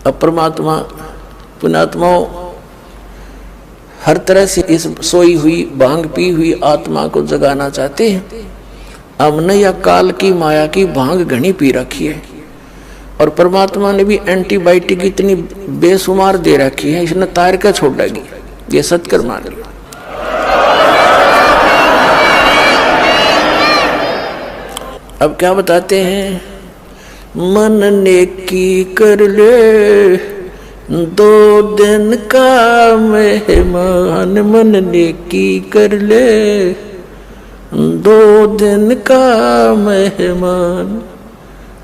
अब परमात्मा पुण्यात्माओं हर तरह से इस सोई हुई भांग पी हुई आत्मा को जगाना चाहते हैं। हमने या काल की माया की भांग घनी पी रखी है और परमात्मा ने भी एंटीबायोटिक इतनी बेशुमार दे रखी है, इसने तार का छोड़ेगी। ये सत्कर मान लो। अब क्या बताते हैं, मन नेकी कर ले 2 दिन का मेहमान, मन नेकी कर ले 2 दिन का मेहमान।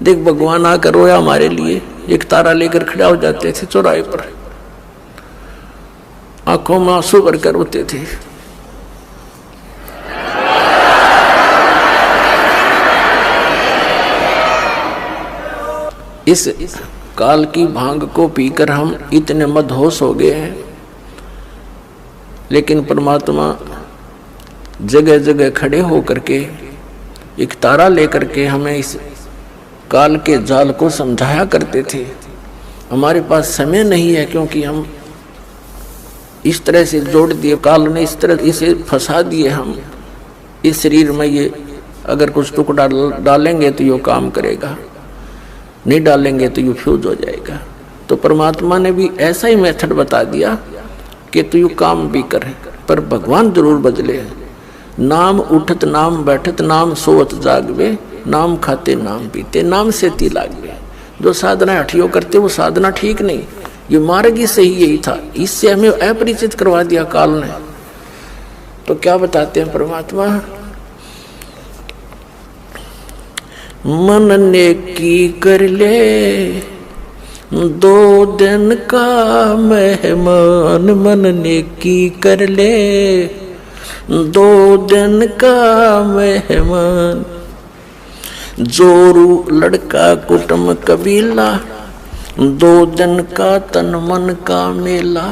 देख भगवान आकर रोया हमारे लिए, एक तारा लेकर खड़ा हो जाते थे चौराहे पर, आंखों में आंसू भरकर रोते थे। इस काल की भांग को पीकर हम इतने मदहोश हो गए हैं, लेकिन परमात्मा जगह जगह खड़े होकर के एक तारा लेकर के हमें इस काल के जाल को समझाया करते थे। हमारे पास समय नहीं है, क्योंकि हम इस तरह से जोड़ दिए, काल ने इस तरह इसे फंसा दिए। हम इस शरीर में ये अगर कुछ टुकड़ा डालेंगे तो ये काम करेगा, नहीं डालेंगे तो ये फ्यूज हो जाएगा। तो परमात्मा ने भी ऐसा ही मेथड बता दिया कि तू यू काम भी कर, पर भगवान जरूर बदले। नाम उठत नाम बैठत नाम सोवत जागवे, नाम खाते नाम पीते नाम से ती लागवे। जो साधना हठियों करते वो साधना ठीक नहीं, ये मार्ग ही सही यही था। इससे हमें अपरिचित करवा दिया काल ने। तो क्या बताते हैं परमात्मा, मन नेकी कर ले 2 दिन का मेहमान, मन नेकी कर ले 2 दिन का मेहमान। जोरू लड़का कुटुंब कबीला, 2 दिन का तन मन का मेला।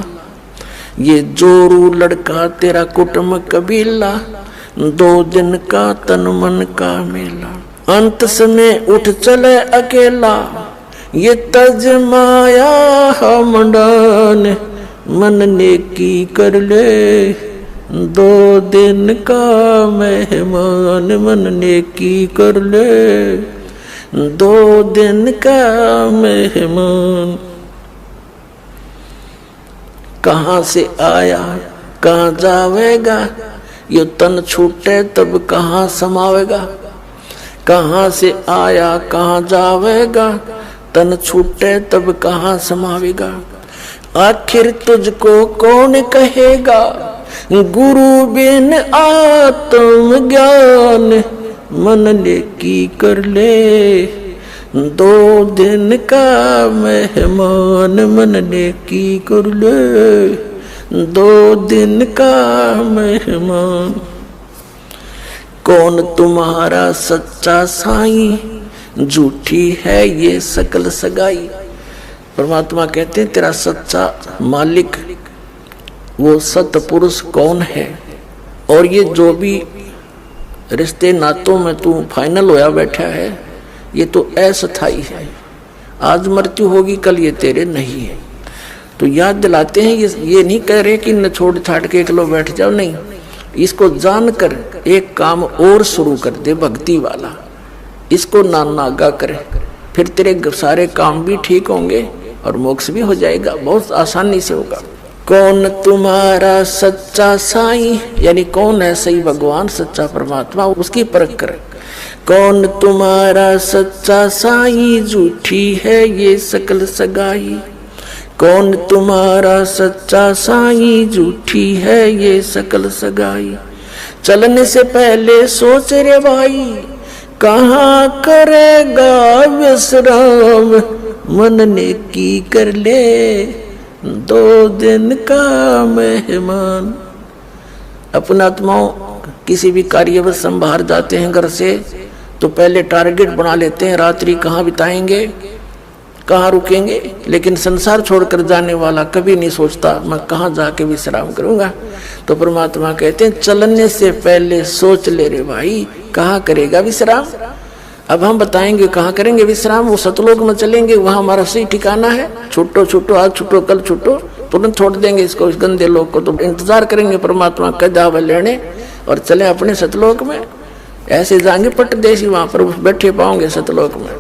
ये जोरू लड़का तेरा कुटुंब कबीला, 2 दिन का तन मन का मेला। अंत समय उठ चले अकेला, ये तज माया हमडान, मन नेकी कर ले 2 दिन का मेहमान, मन नेकी कर ले 2 दिन का मेहमान। कहाँ से आया कहाँ जावेगा, ये तन छूटे तब कहाँ समावेगा। कहाँ से आया कहाँ जावेगा, तन छूटे तब कहाँ समावेगा। आखिर तुझको कौन कहेगा, गुरु बिन आत्म ज्ञान, मन नेकी कर ले 2 दिन का मेहमान, मन नेकी कर ले 2 दिन का मेहमान। कौन तुम्हारा सच्चा साईं, झूठी है ये सकल सगाई। परमात्मा कहते हैं तेरा सच्चा मालिक वो सतपुरुष कौन है, और ये जो भी रिश्ते नातों में तू फाइनल होया बैठा है ये तो अस्थाई है। आज मृत्यु होगी कल ये तेरे नहीं है। तो याद दिलाते हैं, ये नहीं कह रहे कि न छोड़ छाड़ के एकलो बैठ जाओ, नहीं, इसको जानकर एक काम और शुरू कर दे भक्ति वाला, इसको नागा करे, फिर तेरे सारे काम भी ठीक होंगे और मोक्ष भी हो जाएगा, बहुत आसानी से होगा। कौन तुम्हारा सच्चा साईं, यानी कौन है सही भगवान सच्चा परमात्मा, उसकी परख कर। कौन तुम्हारा सच्चा साईं, झूठी है ये सकल सगाई। कौन तुम्हारा सच्चा साईं, झूठी है ये सकल सगाई। चलने से पहले सोच रे भाई, कहाँ करेगा विश्राम, मन नेकी कर ले 2 दिन का मेहमान। अपना आत्माओं किसी भी कार्यवश हम बाहर जाते हैं घर से तो पहले टारगेट बना लेते हैं, रात्रि कहाँ बिताएंगे, कहाँ रुकेंगे। लेकिन संसार छोड़कर जाने वाला कभी नहीं सोचता मैं कहाँ जाके विश्राम करूंगा। तो परमात्मा कहते हैं चलने से पहले सोच ले रे भाई, कहाँ करेगा विश्राम। अब हम बताएंगे कहाँ करेंगे विश्राम, वो सतलोक में चलेंगे, वहां हमारा सही ठिकाना है। छूटो छूटो, आज छूटो कल छूटो, तुरंत छोड़ देंगे इसको, इस गंदे लोक को। तो इंतजार करेंगे परमात्मा कद आवे लेने और चले अपने सतलोक में। ऐसे जाएंगे पटदेशी, वहां पर बैठे पाओगे सतलोक में।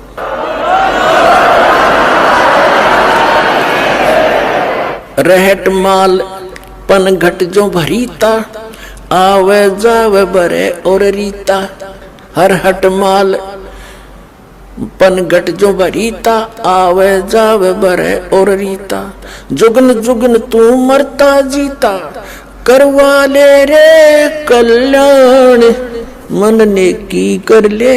रहट माल पन घट जो भरीता, आवे जावे बरे और रीता। हर हट माल पन घट जो भरीता, आवे जावे बरे और रीता। जुगन जुगन तू मरता जीता, करवा ले रे कल्याण। मन ने की कर ले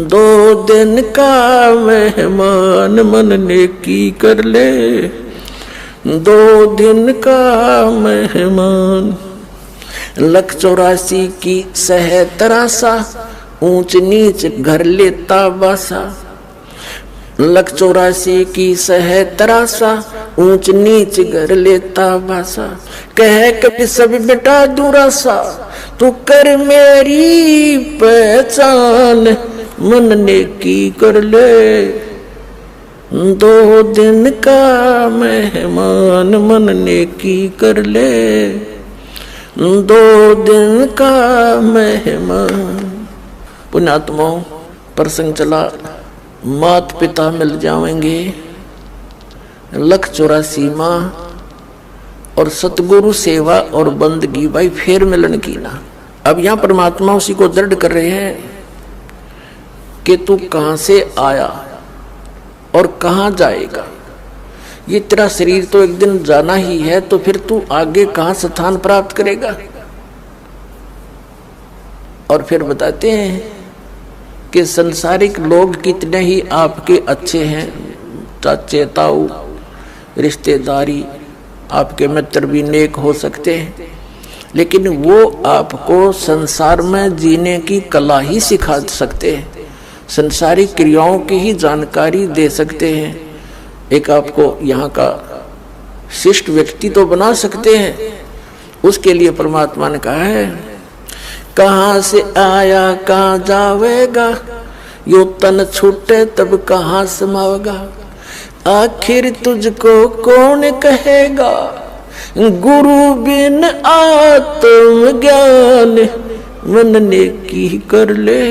2 दिन का मेहमान, मन ने की कर ले 2 दिन का मेहमान। 184 की सह तरासा, ऊंच नीच घर लेता बासा। 184 की सह तरासा, ऊंच नीच घर लेता बासा। कह कभी सब बेटा दूरासा, तू कर मेरी पहचान। मन ने की कर ले 2 दिन का मेहमान, मन ने की कर ले 2 दिन का मेहमान। पुण्यात्माओं, प्रसंग चला, मात पिता मिल जाएंगे, 184 माँ और सतगुरु सेवा और बंदगी, भाई फिर मिलन की ना। अब यहाँ परमात्मा उसी को दृढ़ कर रहे हैं कि तू कहां से आया और कहां जाएगा। ये तेरा शरीर तो एक दिन जाना ही है, तो फिर तू आगे कहां स्थान प्राप्त करेगा। और फिर बताते हैं कि संसारिक लोग कितने ही आपके अच्छे हैं, चाचे ताऊ रिश्तेदारी, आपके मित्र भी नेक हो सकते हैं, लेकिन वो आपको संसार में जीने की कला ही सिखा सकते हैं, संसारिक क्रियाओं की ही जानकारी दे सकते हैं। एक आपको यहाँ का शिष्ट व्यक्ति तो बना सकते हैं। उसके लिए परमात्मा ने कहा है, कहाँ से आया कहाँ जावेगा, यो तन छूटे तब कहाँ समावेगा। आखिर तुझको कौन कहेगा, गुरु बिन आत्म ज्ञान। मन ने की कर ले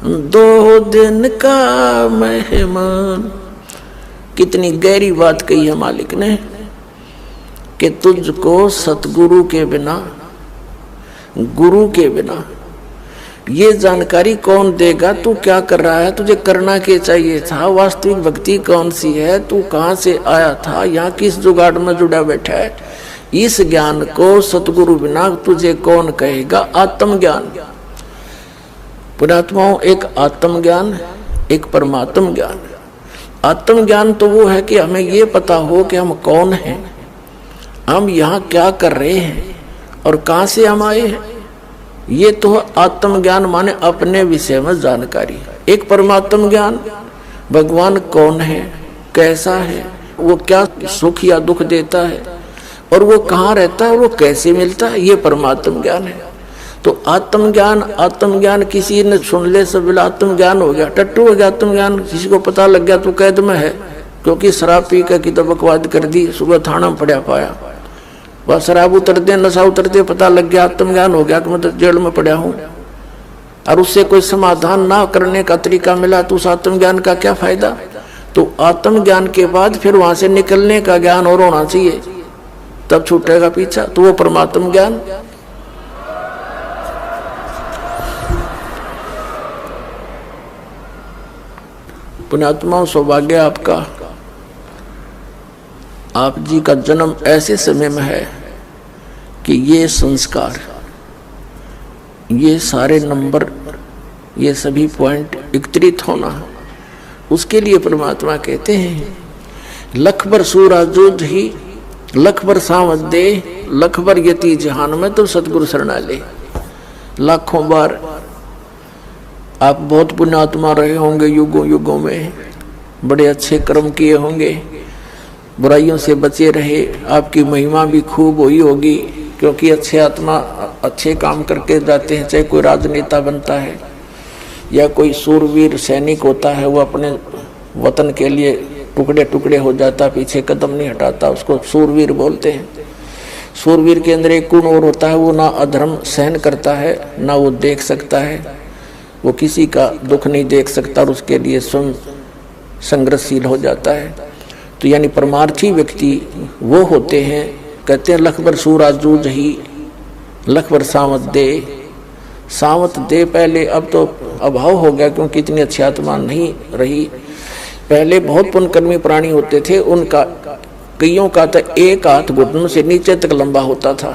2 दिन का मेहमान। कितनी गहरी बात कही है मालिक ने कि तुझको सतगुरु के बिना, गुरु के बिना ये जानकारी कौन देगा, तू क्या कर रहा है, तुझे करना क्या चाहिए था, वास्तविक भक्ति कौन सी है, तू कहां से आया था, यहाँ किस जुगाड़ में जुड़ा बैठा है। इस ज्ञान को सतगुरु बिना तुझे कौन कहेगा। आत्मज्ञान, पुण्यात्माओं, एक आत्मज्ञान, एक परमात्म ज्ञान। आत्मज्ञान तो वो है कि हमें ये पता हो कि हम कौन हैं, हम यहाँ क्या कर रहे हैं और कहां से हम आए हैं। ये तो आत्मज्ञान माने अपने विषय में जानकारी। एक परमात्म ज्ञान, भगवान कौन है, कैसा है, वो क्या सुख या दुख देता है और वो कहाँ रहता है, वो कैसे मिलता है, ये परमात्म ज्ञान है। तो आत्मज्ञान किसी ने सुन ले सब आत्मज्ञान हो गया, टट्टू हो गया आत्मज्ञान। किसी को पता लग गया तो कैद में है, क्योंकि शराब पी कर की तो बकवाद कर दी, सुबह थाना में पड़ा पाया। वह शराब उतरते नशा उतरते पता लग गया, आत्मज्ञान हो गया कि मैं तो जेल में पड़ा हूँ। और उससे कोई समाधान ना करने का तरीका मिला तो उस आत्मज्ञान का क्या फायदा। तो आत्मज्ञान के बाद फिर वहां से निकलने का ज्ञान और होना चाहिए, तब छूटेगा पीछा। तो वो परमात्म ज्ञान। पुण्यात्मा, सौभाग्य आपका, आप जी का जन्म ऐसे समय में है कि ये संस्कार, ये सारे नंबर, ये सभी पॉइंट एकत्रित होना, उसके लिए परमात्मा कहते हैं लख बर सूरा जुध ही लख बर सावध दे, लख बर यति जहान में तो सतगुरु शरणा ले। लाखों बार आप बहुत पुण्यात्मा रहे होंगे, युगों युगों में बड़े अच्छे कर्म किए होंगे, बुराइयों से बचे रहे, आपकी महिमा भी खूब हुई होगी, क्योंकि अच्छे आत्मा अच्छे काम करके जाते हैं, चाहे कोई राजनेता बनता है, या कोई सूरवीर सैनिक होता है, वो अपने वतन के लिए टुकड़े टुकड़े हो जाता, पीछे कदम नहीं हटाता, उसको सूरवीर बोलते हैं। सूरवीर के अंदर एक गुण और होता है, वो ना अधर्म सहन करता है, ना वो देख सकता है, वो किसी का दुख नहीं देख सकता और उसके लिए स्वयं संघर्षशील हो जाता है। तो यानी परमार्थी व्यक्ति वो होते हैं, कहते हैं लख भर सूरा जूझ ही लख भर सावत दे। सावत दे पहले, अब तो अभाव हो गया क्योंकि इतनी अच्छी आत्मा नहीं रही। पहले बहुत पुण्यकर्मी प्राणी होते थे, उनका कईयों का तो एक हाथ घुटनों से नीचे तक लंबा होता था,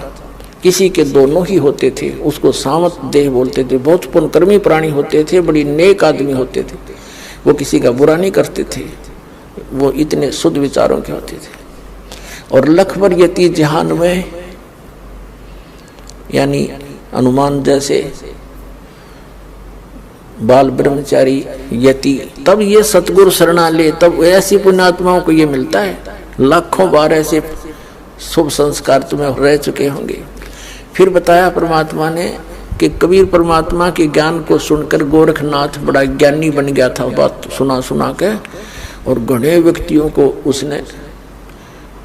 किसी के दोनों ही होते थे, उसको सावत देह बोलते थे। बहुत पुण्यकर्मी प्राणी होते थे, बड़ी नेक आदमी होते थे, वो किसी का बुरा नहीं करते थे, वो इतने शुद्ध विचारों के होते थे। और लख भर यति जहान में, यानी हनुमान जैसे बाल ब्रह्मचारी यति, तब ये सतगुरु शरणा ले, तब ऐसी पुण्यात्माओं को ये मिलता है। लाखों बार ऐसे शुभ संस्कार तुम्हें रह चुके होंगे। फिर बताया परमात्मा ने कि कबीर परमात्मा के ज्ञान को सुनकर गोरखनाथ बड़ा ज्ञानी बन गया था, बात सुना सुना के, और घने व्यक्तियों को उसने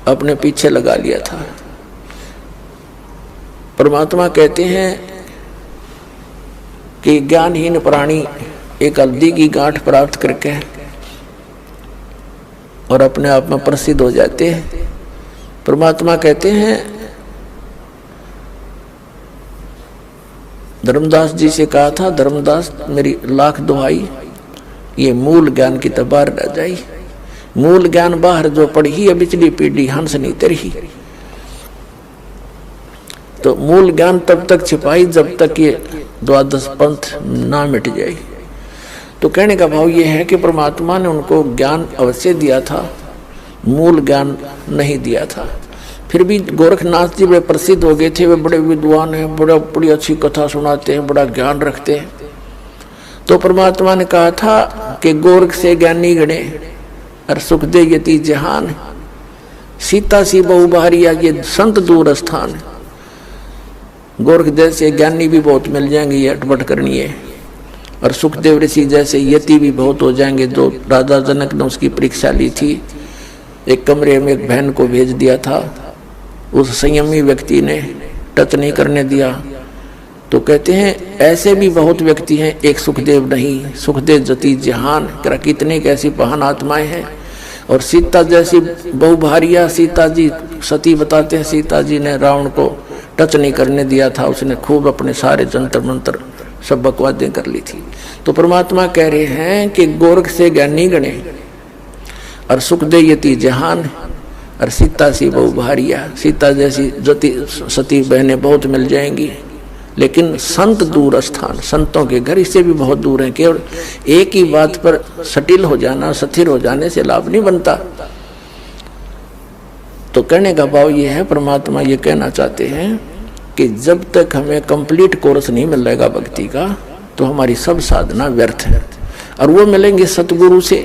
अपने पीछे लगा लिया था। परमात्मा कहते हैं कि ज्ञानहीन प्राणी एक हल्दी की गांठ प्राप्त करके और अपने आप में प्रसिद्ध हो जाते हैं। परमात्मा कहते हैं, धर्मदास जी से कहा था, धर्मदास मेरी लाख दुहाई, ये मूल ज्ञान की तो बाहर रह जाई। मूल ज्ञान बाहर जो पढ़ी है बिचली पीढ़ी हंस नहीं तरही। तो मूल ज्ञान तब तक छिपाई जब तक ये द्वादश पंथ ना मिट जाए। तो कहने का भाव ये है कि परमात्मा ने उनको ज्ञान अवश्य दिया था, मूल ज्ञान नहीं दिया था। फिर भी गोरखनाथ जी बड़े प्रसिद्ध हो गए थे, वे बड़े विद्वान हैं, बड़ी अच्छी कथा सुनाते हैं, बड़ा ज्ञान रखते हैं। तो परमात्मा ने कहा था कि गोरख से ज्ञानी गणे और सुख दे यति जहान, सीता सी बहु बारिया ये संत दूर स्थान। गोरख जैसे ज्ञानी भी बहुत मिल जाएंगे, ये अटपट करनी है, और सुखदेव ऋषि जैसे यति भी बहुत हो जाएंगे। जो राजा जनक ने उसकी परीक्षा ली थी, एक कमरे में एक बहन को भेज दिया था, उस संयमी व्यक्ति ने टच नहीं करने दिया। तो कहते हैं ऐसे भी बहुत व्यक्ति हैं, एक सुखदेव नहीं, सुखदेव जति जहान, कितने कैसी महान आत्माएं हैं। और सीता जैसी बहुभारिया, सीता जी सती बताते हैं, सीता जी ने रावण को टच नहीं करने दिया था, उसने खूब अपने सारे जंतर मंत्र सब बकवादें कर ली थी। तो परमात्मा कह रहे हैं कि गोरख से ज्ञानी गणे और सुख दे यति जहान, और सीता सी बहुभारिया, सीता जैसी जति सती बहनें बहुत मिल जाएंगी, लेकिन संत दूर स्थान, संतों के घर इससे भी बहुत दूर हैं। केवल एक ही बात पर सटिल हो जाना, स्थिर हो जाने से लाभ नहीं बनता। तो कहने का भाव ये है, परमात्मा ये कहना चाहते हैं कि जब तक हमें कंप्लीट कोर्स नहीं मिलेगा भक्ति का, तो हमारी सब साधना व्यर्थ है। और वो मिलेंगे सतगुरु से,